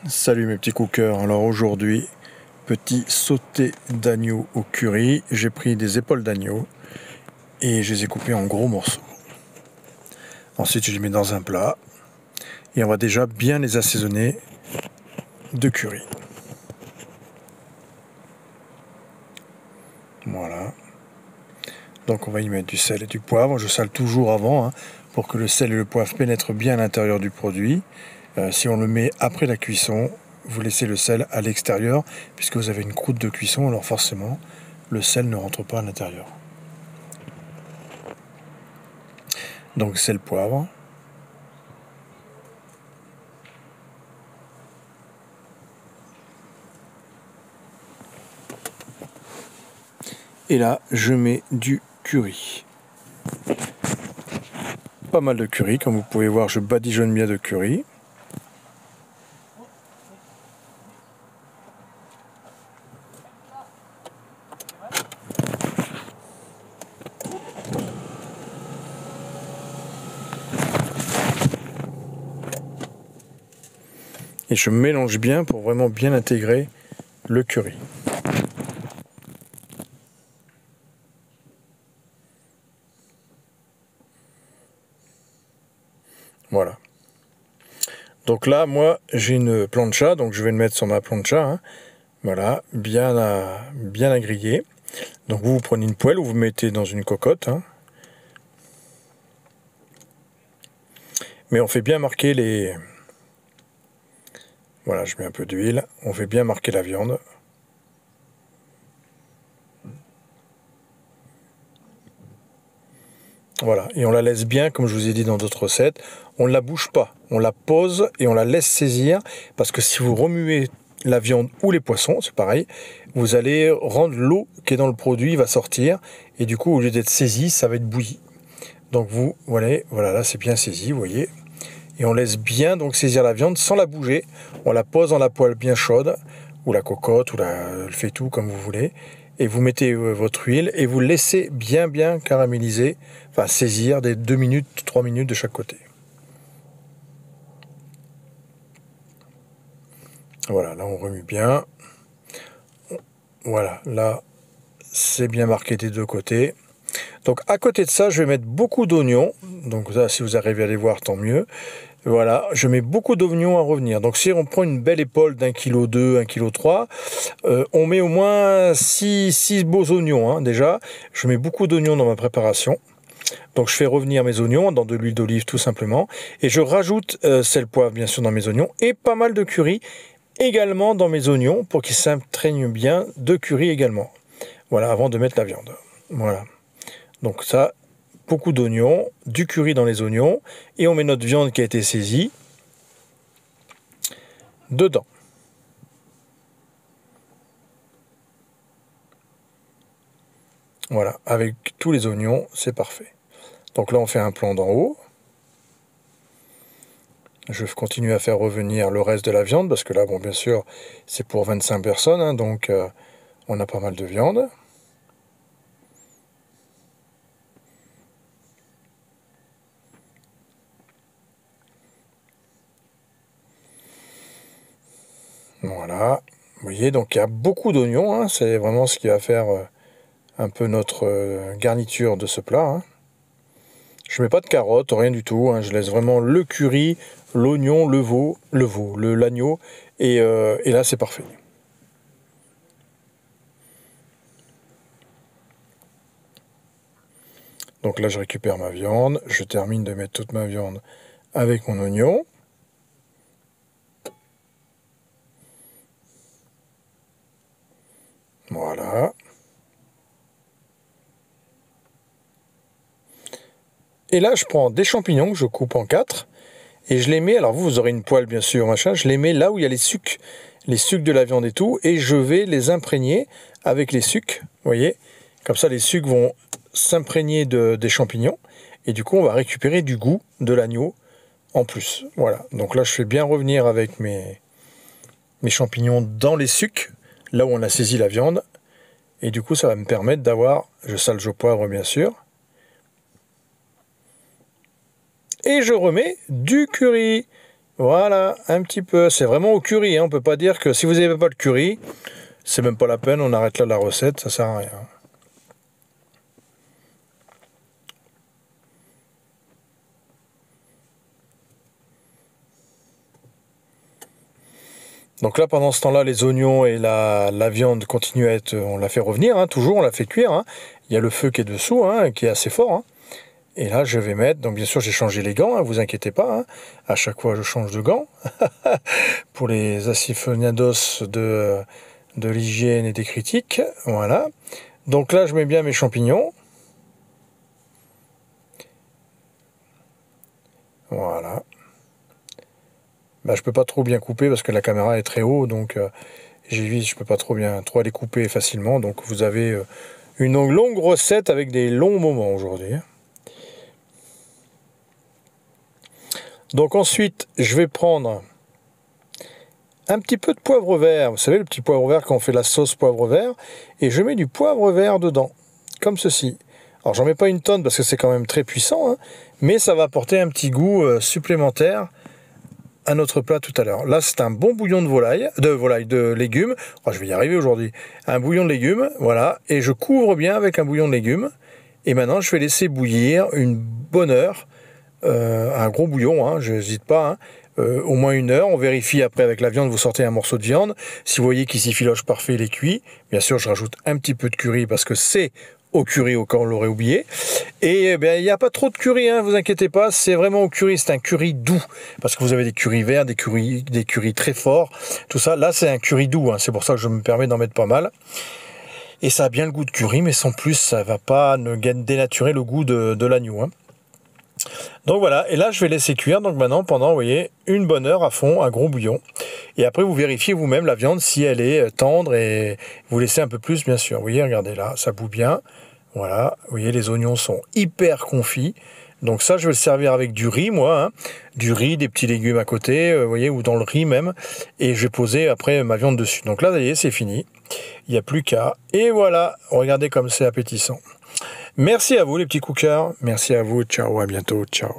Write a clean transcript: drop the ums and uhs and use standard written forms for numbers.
Salut mes petits cookers, alors aujourd'hui, petit sauté d'agneau au curry. J'ai pris des épaules d'agneau et je les ai coupées en gros morceaux. Ensuite je les mets dans un plat et on va déjà bien les assaisonner de curry. Voilà. Donc on va y mettre du sel et du poivre. Je sale toujours avant pour que le sel et le poivre pénètrent bien à l'intérieur du produit. Si on le met après la cuisson, vous laissez le sel à l'extérieur puisque vous avez une croûte de cuisson, alors forcément le sel ne rentre pas à l'intérieur. Donc sel, poivre. Et là je mets du curry. Pas mal de curry, comme vous pouvez voir je badigeonne bien de curry. Et je mélange bien pour vraiment bien intégrer le curry. Voilà. Donc là, moi, j'ai une plancha, donc je vais le mettre sur ma plancha. Voilà, bien à griller. Donc vous prenez une poêle ou vous mettez dans une cocotte. Mais on fait bien marquer les... Voilà, je mets un peu d'huile. On fait bien marquer la viande. Voilà, et on la laisse bien, comme je vous ai dit dans d'autres recettes. On ne la bouge pas, on la pose et on la laisse saisir. Parce que si vous remuez la viande ou les poissons, c'est pareil, vous allez rendre l'eau qui est dans le produit va sortir. Et du coup, au lieu d'être saisi, ça va être bouilli. Donc vous, voilà là c'est bien saisi, vous voyez. Et on laisse bien donc saisir la viande sans la bouger. On la pose dans la poêle bien chaude, ou la cocotte, ou le faitout, comme vous voulez. Et vous mettez votre huile et vous laissez bien caraméliser, enfin saisir des 2 minutes, 3 minutes de chaque côté. Voilà, là on remue bien. Voilà, là c'est bien marqué des deux côtés. Donc à côté de ça, je vais mettre beaucoup d'oignons. Donc là, si vous arrivez à les voir, tant mieux. Voilà, je mets beaucoup d'oignons à revenir. Donc si on prend une belle épaule d'1,2 kg, 1,3 kg, on met au moins 6 beaux oignons déjà. Je mets beaucoup d'oignons dans ma préparation. Donc je fais revenir mes oignons dans de l'huile d'olive tout simplement. Et je rajoute sel, poivre bien sûr dans mes oignons. Et pas mal de curry également dans mes oignons pour qu'ils s'imprègnent bien de curry également. Voilà, avant de mettre la viande. Voilà. Donc ça, beaucoup d'oignons, du curry dans les oignons, et on met notre viande qui a été saisie dedans. Voilà, avec tous les oignons, c'est parfait. Donc là, on fait un plan d'en haut. Je continue à faire revenir le reste de la viande, parce que là, bon, bien sûr, c'est pour 25 personnes, donc on a pas mal de viande. Voilà, vous voyez, donc il y a beaucoup d'oignons, c'est vraiment ce qui va faire un peu notre garniture de ce plat. Je mets pas de carottes, rien du tout, je laisse vraiment le curry, l'oignon, l'agneau, et là c'est parfait. Donc là je récupère ma viande, je termine de mettre toute ma viande avec mon oignon. Voilà. Et là, je prends des champignons que je coupe en 4 et je les mets, alors vous aurez une poêle bien sûr, machin, je les mets là où il y a les sucs de la viande et tout, et je vais les imprégner avec les sucs, vous voyez. Comme ça, les sucs vont s'imprégner des champignons, et du coup, on va récupérer du goût de l'agneau en plus. Voilà, donc là, je fais bien revenir avec mes champignons dans les sucs, là où on a saisi la viande, et du coup, ça va me permettre d'avoir, je sale au poivre bien sûr, et je remets du curry. Voilà, un petit peu. C'est vraiment au curry, hein. On peut pas dire que si vous n'avez pas le curry, c'est même pas la peine, on arrête là la recette, ça sert à rien. Donc là, pendant ce temps-là, les oignons et la viande continuent à être... On la fait revenir, hein, toujours, on la fait cuire. Hein. Il y a le feu qui est dessous, hein, qui est assez fort. Hein. Et là, je vais mettre... Donc bien sûr, j'ai changé les gants, hein, vous inquiétez pas. Hein. À chaque fois, je change de gants. Pour les aficionados de l'hygiène et des critiques. Voilà. Donc là, je mets bien mes champignons. Voilà. Bah, je peux pas trop bien couper parce que la caméra est très haut, donc j'évite, je peux pas trop aller couper facilement. Donc vous avez une longue recette avec des longs moments aujourd'hui. Donc ensuite, je vais prendre un petit peu de poivre vert. Vous savez, le petit poivre vert quand on fait la sauce poivre vert. Et je mets du poivre vert dedans, comme ceci. Alors j'en mets pas une tonne parce que c'est quand même très puissant, hein, mais ça va apporter un petit goût supplémentaire à notre plat tout à l'heure. Là, c'est un bon bouillon de légumes. Oh, je vais y arriver aujourd'hui. Un bouillon de légumes, voilà. Et je couvre bien avec un bouillon de légumes. Et maintenant, je vais laisser bouillir une bonne heure. Un gros bouillon, hein, je n'hésite pas. Hein. Au moins 1 heure. On vérifie après avec la viande, vous sortez un morceau de viande. Si vous voyez qu'il s'effiloche parfait, il est cuit. Bien sûr, je rajoute un petit peu de curry parce que c'est au curry au cas où on l'aurait oublié. Et il n'y a pas trop de curry, hein, vous inquiétez pas, c'est vraiment au curry, c'est un curry doux. Parce que vous avez des currys verts, des currys très forts, tout ça. Là, c'est un curry doux, hein, c'est pour ça que je me permets d'en mettre pas mal. Et ça a bien le goût de curry, mais sans plus, ça va pas dénaturer le goût de l'agneau. Hein. Donc voilà, et là je vais laisser cuire, donc maintenant pendant, vous voyez, 1 bonne heure à fond, un gros bouillon. Et après vous vérifiez vous-même la viande si elle est tendre et vous laissez un peu plus bien sûr. Vous voyez, regardez là, ça bout bien. Voilà, vous voyez, les oignons sont hyper confits. Donc ça, je vais le servir avec du riz, moi. Hein. Du riz, des petits légumes à côté, vous voyez, ou dans le riz même. Et je vais poser après ma viande dessus. Donc là, vous voyez, c'est fini. Il n'y a plus qu'à. Et voilà, regardez comme c'est appétissant. Merci à vous les petits cookers. Merci à vous. Ciao, à bientôt. Ciao.